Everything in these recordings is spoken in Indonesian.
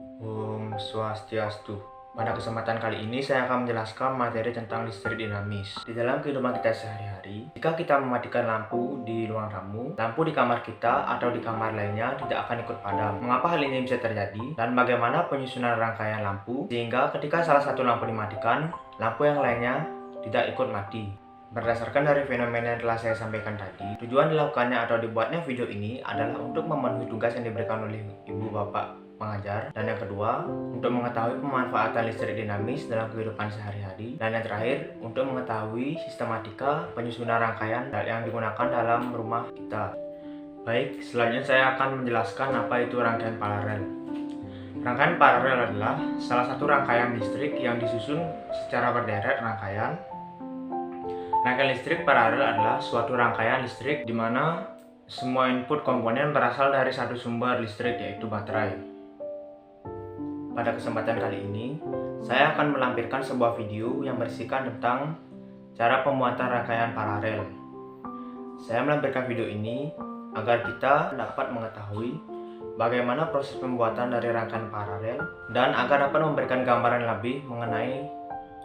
Om Swastiastu. Pada kesempatan kali ini saya akan menjelaskan materi tentang listrik dinamis. Di dalam kehidupan kita sehari-hari, jika kita mematikan lampu di ruang tamu, lampu di kamar kita atau di kamar lainnya tidak akan ikut padam. Mengapa hal ini bisa terjadi? Dan bagaimana penyusunan rangkaian lampu sehingga ketika salah satu lampu dimatikan, lampu yang lainnya tidak ikut mati? Berdasarkan dari fenomena yang telah saya sampaikan tadi, tujuan dilakukannya atau dibuatnya video ini adalah untuk memenuhi tugas yang diberikan oleh ibu bapak mengajar, dan yang kedua untuk mengetahui pemanfaatan listrik dinamis dalam kehidupan sehari-hari, dan yang terakhir untuk mengetahui sistematika penyusunan rangkaian yang digunakan dalam rumah kita. Baik, selanjutnya saya akan menjelaskan apa itu rangkaian paralel. Rangkaian paralel adalah salah satu rangkaian listrik yang disusun secara berderet rangkaian. Rangkaian listrik paralel adalah suatu rangkaian listrik di mana semua input komponen berasal dari satu sumber listrik, yaitu baterai. Pada kesempatan kali ini, saya akan melampirkan sebuah video yang berisikan tentang cara pembuatan rangkaian paralel. Saya melampirkan video ini agar kita dapat mengetahui bagaimana proses pembuatan dari rangkaian paralel dan agar dapat memberikan gambaran lebih mengenai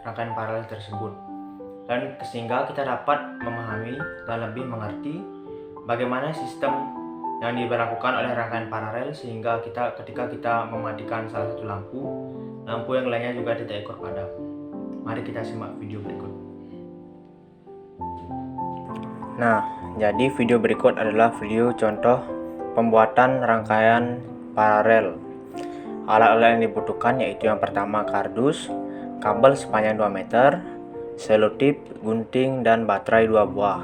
rangkaian paralel tersebut. Dan sehingga kita dapat memahami dan lebih mengerti bagaimana sistem yang diberlakukan oleh rangkaian paralel sehingga ketika kita mematikan salah satu lampu yang lainnya juga tidak ikut padam. Mari kita simak video berikut. Nah, jadi video berikut adalah video contoh pembuatan rangkaian paralel. Alat-alat yang dibutuhkan yaitu yang pertama kardus, kabel sepanjang 2 meter, selotip, gunting, dan baterai 2 buah.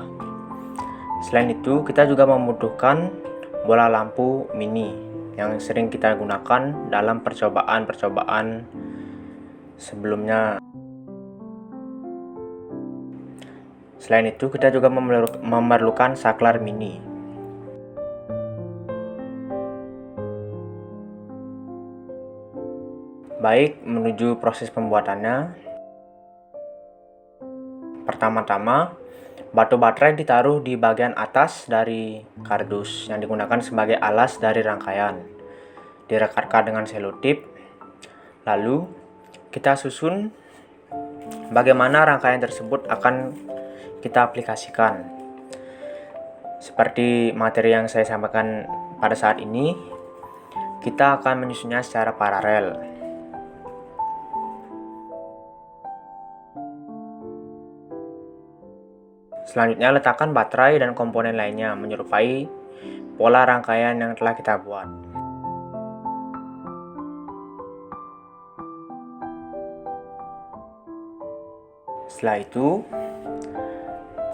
Selain itu, kita juga membutuhkan bola lampu mini yang sering kita gunakan dalam percobaan sebelumnya. Selain itu, kita juga memerlukan saklar mini. Baik, menuju proses pembuatannya. Pertama-tama, batu baterai ditaruh di bagian atas dari kardus yang digunakan sebagai alas dari rangkaian. Direkatkan dengan selotip. Lalu, kita susun bagaimana rangkaian tersebut akan kita aplikasikan. Seperti materi yang saya sampaikan pada saat ini, kita akan menyusunnya secara paralel. Selanjutnya, letakkan baterai dan komponen lainnya menyerupai pola rangkaian yang telah kita buat. Setelah itu,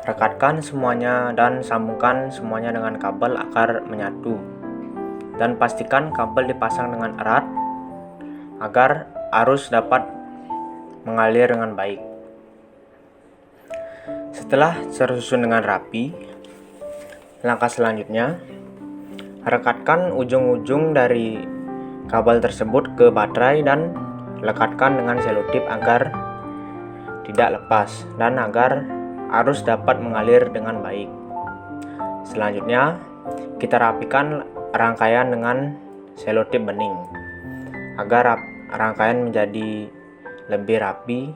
rekatkan semuanya dan sambungkan semuanya dengan kabel agar menyatu. Dan pastikan kabel dipasang dengan erat agar arus dapat mengalir dengan baik. Setelah tersusun dengan rapi, langkah selanjutnya, rekatkan ujung-ujung dari kabel tersebut ke baterai dan lekatkan dengan selotip agar tidak lepas dan agar arus dapat mengalir dengan baik. Selanjutnya, kita rapikan rangkaian dengan selotip bening agar rangkaian menjadi lebih rapi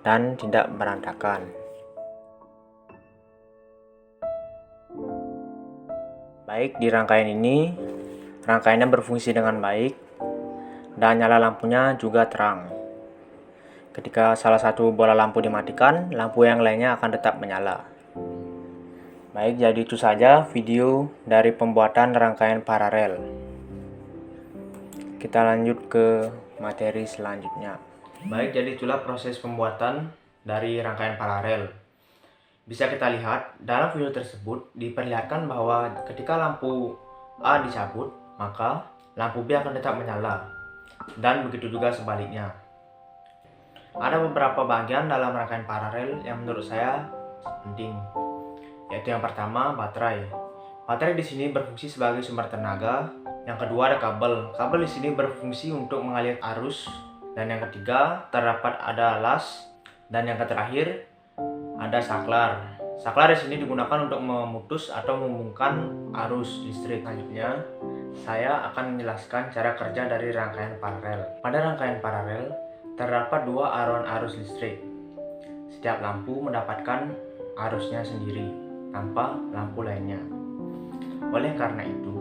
dan tidak berantakan. Baik, di rangkaian ini, rangkaiannya berfungsi dengan baik dan nyala lampunya juga terang. Ketika salah satu bola lampu dimatikan, lampu yang lainnya akan tetap menyala. Baik, jadi itu saja video dari pembuatan rangkaian paralel. Kita lanjut ke materi selanjutnya. Baik, jadi itulah proses pembuatan dari rangkaian paralel. Bisa kita lihat dalam video tersebut diperlihatkan bahwa ketika lampu A dicabut, maka lampu B akan tetap menyala. Dan begitu juga sebaliknya. Ada beberapa bagian dalam rangkaian paralel yang menurut saya penting, yaitu yang pertama baterai. Baterai di sini berfungsi sebagai sumber tenaga. Yang kedua ada kabel. Kabel di sini berfungsi untuk mengalir arus. Dan yang ketiga terdapat ada las. Dan yang terakhir ada saklar. Saklar di sini digunakan untuk memutus atau membungkam arus listrik. Selanjutnya, Saya akan menjelaskan cara kerja dari rangkaian paralel. Pada rangkaian paralel, terdapat dua aluan arus listrik. Setiap lampu mendapatkan arusnya sendiri, tanpa lampu lainnya. Oleh karena itu,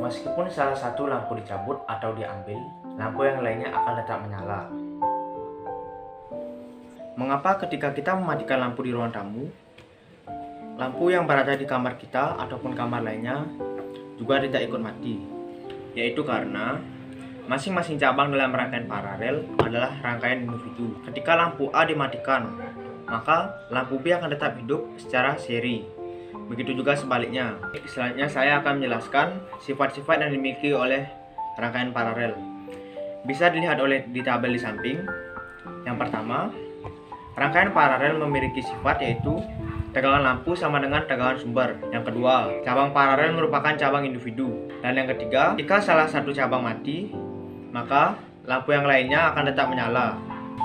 meskipun salah satu lampu dicabut atau diambil, lampu yang lainnya akan tetap menyala. Mengapa ketika kita mematikan lampu di ruang tamu, lampu yang berada di kamar kita ataupun kamar lainnya juga tidak ikut mati? Yaitu karena masing-masing cabang dalam rangkaian paralel adalah rangkaian individu. Ketika lampu A dimatikan, maka lampu B akan tetap hidup secara seri. Begitu juga sebaliknya. Selanjutnya saya akan menjelaskan sifat-sifat yang dimiliki oleh rangkaian paralel. Bisa dilihat di tabel di samping. Yang pertama, rangkaian paralel memiliki sifat yaitu tegangan lampu sama dengan tegangan sumber. Yang kedua, cabang paralel merupakan cabang individu. Dan yang ketiga, jika salah satu cabang mati, maka lampu yang lainnya akan tetap menyala.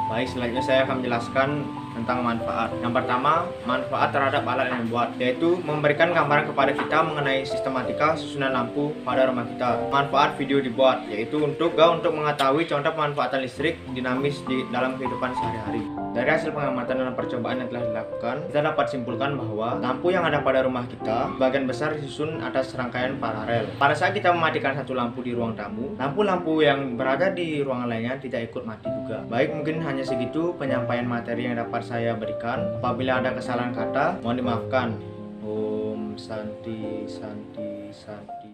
Baik, selanjutnya saya akan menjelaskan tentang manfaat. Yang pertama, manfaat terhadap alat yang dibuat, yaitu memberikan gambaran kepada kita mengenai sistematika susunan lampu pada rumah kita. Manfaat video dibuat, yaitu untuk mengetahui contoh pemanfaatan listrik dinamis di dalam kehidupan sehari-hari. Dari hasil pengamatan dan percobaan yang telah dilakukan, kita dapat simpulkan bahwa lampu yang ada pada rumah kita bagian besar disusun atas rangkaian paralel. Pada saat kita mematikan satu lampu di ruang tamu, lampu-lampu yang berada di ruangan lainnya tidak ikut mati juga. Baik, mungkin hanya segitu penyampaian materi yang dapat saya berikan. Apabila ada kesalahan kata, mohon dimaafkan. Om Santi Santi Santi.